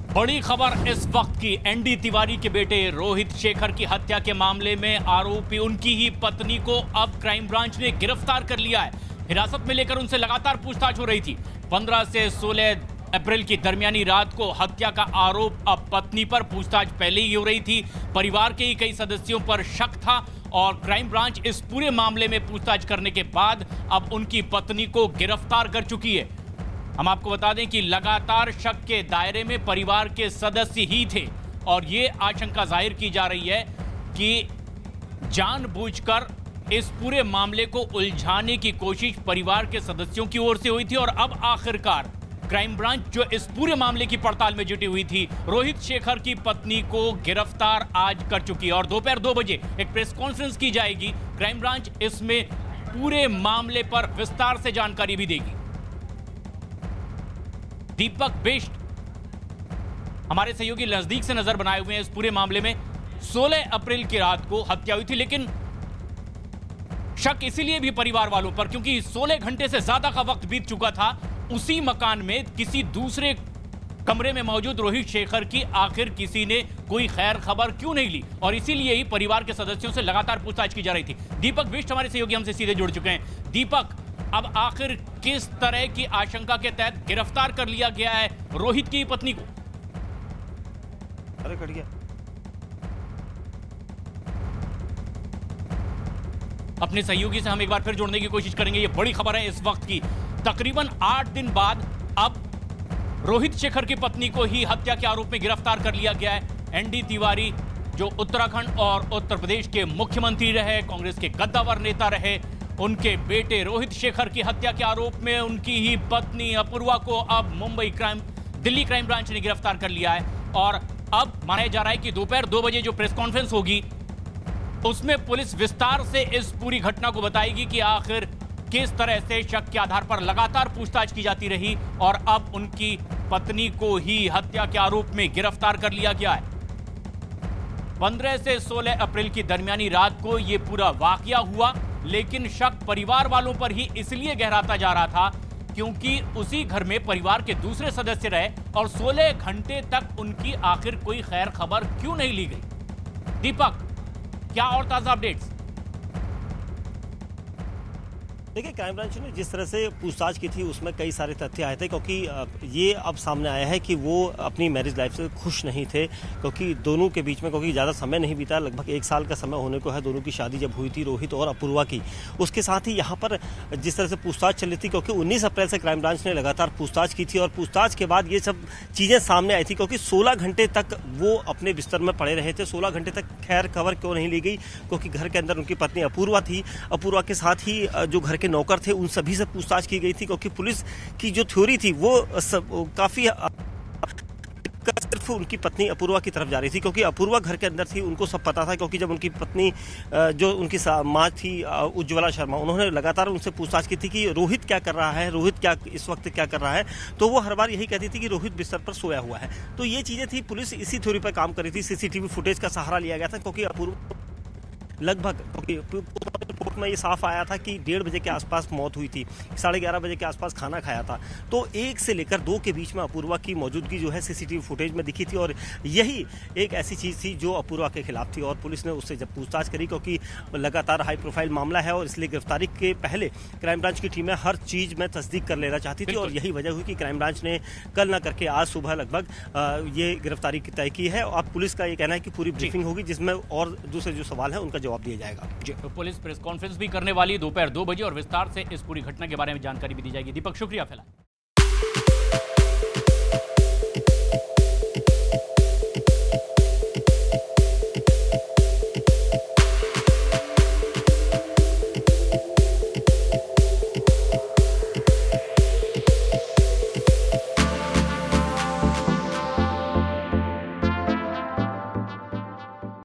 बड़ी खबर इस वक्त की। एनडी तिवारी के बेटे रोहित शेखर की हत्या के मामले में आरोपी उनकी ही पत्नी को अब क्राइम ब्रांच ने गिरफ्तार कर लिया है। हिरासत में लेकर उनसे लगातार पूछताछ हो रही थी। 15 से 16 अप्रैल की दरमियानी रात को हत्या का आरोप अब पत्नी पर पूछताछ पहले ही हो रही थी। परिवार के ही कई सदस्यों पर शक था और क्राइम ब्रांच इस पूरे मामले में पूछताछ करने के बाद अब उनकी पत्नी को गिरफ्तार कर चुकी है। हम आपको बता दें कि लगातार शक के दायरे में परिवार के सदस्य ही थे और ये आशंका जाहिर की जा रही है कि जानबूझकर इस पूरे मामले को उलझाने की कोशिश परिवार के सदस्यों की ओर से हुई थी। और अब आखिरकार क्राइम ब्रांच जो इस पूरे मामले की पड़ताल में जुटी हुई थी, रोहित शेखर की पत्नी को गिरफ्तार आज कर चुकी है और दोपहर 2 बजे एक प्रेस कॉन्फ्रेंस की जाएगी। क्राइम ब्रांच इसमें पूरे मामले पर विस्तार से जानकारी भी देगी। दीपक बिष्ट हमारे सहयोगी नजदीक से नजर बनाए हुए हैं। इस पूरे मामले में 16 अप्रैल की रात को हत्या हुई थी, लेकिन शक इसीलिए भी परिवार वालों पर क्योंकि 16 घंटे से ज्यादा का वक्त बीत चुका था। उसी मकान में किसी दूसरे कमरे में मौजूद रोहित शेखर की आखिर किसी ने कोई खैर खबर क्यों नहीं ली और इसीलिए ही परिवार के सदस्यों से लगातार पूछताछ की जा रही थी। दीपक बिष्ट हमारे सहयोगी हमसे सीधे जुड़ चुके हैं। दीपक, अब आखिर किस तरह की आशंका के तहत गिरफ्तार कर लिया गया है रोहित की पत्नी को? अरे कट गया। अपने सहयोगी से हम एक बार फिर जोड़ने की कोशिश करेंगे। ये बड़ी खबर है इस वक्त की। तकरीबन 8 दिन बाद अब रोहित शेखर की पत्नी को ही हत्या के आरोप में गिरफ्तार कर लिया गया है। एनडी तिवारी जो उत्तराखंड और उत्तर प्रदेश के मुख्यमंत्री रहे, कांग्रेस के कद्दावर नेता रहे, उनके बेटे रोहित शेखर की हत्या के आरोप में उनकी ही पत्नी अपूर्वा को अब दिल्ली क्राइम ब्रांच ने गिरफ्तार कर लिया है। और अब माना जा रहा है कि दोपहर 2 बजे जो प्रेस कॉन्फ्रेंस होगी उसमें पुलिस विस्तार से इस पूरी घटना को बताएगी कि आखिर किस तरह से शक के आधार पर लगातार पूछताछ की जाती रही और अब उनकी पत्नी को ही हत्या के आरोप में गिरफ्तार कर लिया गया है। 15 से 16 अप्रैल की दरमियानी रात को यह पूरा वाकया हुआ, लेकिन शक परिवार वालों पर ही इसलिए गहराता जा रहा था क्योंकि उसी घर में परिवार के दूसरे सदस्य रहे और 16 घंटे तक उनकी आखिर कोई खैर खबर क्यों नहीं ली गई। दीपक, क्या और ताजा अपडेट्स? देखिए, क्राइम ब्रांच ने जिस तरह से पूछताछ की थी उसमें कई सारे तथ्य आए थे क्योंकि ये अब सामने आया है कि वो अपनी मैरिज लाइफ से खुश नहीं थे क्योंकि दोनों के बीच में क्योंकि ज़्यादा समय नहीं बीता, लगभग 1 साल का समय होने को है दोनों की शादी जब हुई थी रोहित और अपूर्वा की। उसके साथ ही यहाँ पर जिस तरह से पूछताछ चल रही थी क्योंकि 19 अप्रैल से क्राइम ब्रांच ने लगातार पूछताछ की थी और पूछताछ के बाद ये सब चीज़ें सामने आई थी क्योंकि 16 घंटे तक वो अपने बिस्तर में पड़े रहे थे। 16 घंटे तक खैर खबर क्यों नहीं ली गई क्योंकि घर के अंदर उनकी पत्नी अपूर्वा थी। अपूर्वा के साथ ही जो घर के नौकर थे उन सभी से पूछताछ की गई थी क्योंकि पुलिस की जो थ्योरी थी वो काफी सिर्फ उनकी पत्नी अपूर्वा की तरफ जा रही थी क्योंकि अपूर्वा घर के अंदर थी। उनको सब पता था क्योंकि जब उनकी पत्नी जो उनकी माँ थी उज्ज्वला शर्मा, उन्होंने लगातार उनसे पूछताछ की थी कि रोहित क्या कर रहा है, रोहित क्या इस वक्त क्या कर रहा है, तो वो हर बार यही कहती थी कि रोहित बिस्तर पर सोया हुआ है। तो ये चीजें थी, पुलिस इसी थ्योरी पर काम कर रही थी। सीसीटीवी फुटेज का सहारा लिया गया था क्योंकि अपूर्वा लगभग रिपोर्ट में ये साफ आया था कि 1:30 बजे के आसपास मौत हुई थी, 11:30 बजे के आसपास खाना खाया था। तो 1 से लेकर 2 के बीच में अपूर्वा की मौजूदगी जो है सीसीटीवी फुटेज में दिखी थी और यही एक ऐसी चीज़ थी जो अपूर्वा के खिलाफ थी। और पुलिस ने उससे जब पूछताछ करी क्योंकि लगातार हाई प्रोफाइल मामला है और इसलिए गिरफ्तारी के पहले क्राइम ब्रांच की टीमें हर चीज़ में तस्दीक कर लेना चाहती थी और यही वजह हुई कि क्राइम ब्रांच ने कल न करके आज सुबह लगभग ये गिरफ्तारी तय की है। अब पुलिस का ये कहना है कि पूरी ब्रीफिंग होगी जिसमें और दूसरे जो सवाल है उनका जवाब दिया जाएगा। तो पुलिस प्रेस कॉन्फ्रेंस भी करने वाली दोपहर 2 बजे और विस्तार से इस पूरी घटना के बारे में जानकारी भी दी जाएगी। दीपक, शुक्रिया फिलहाल।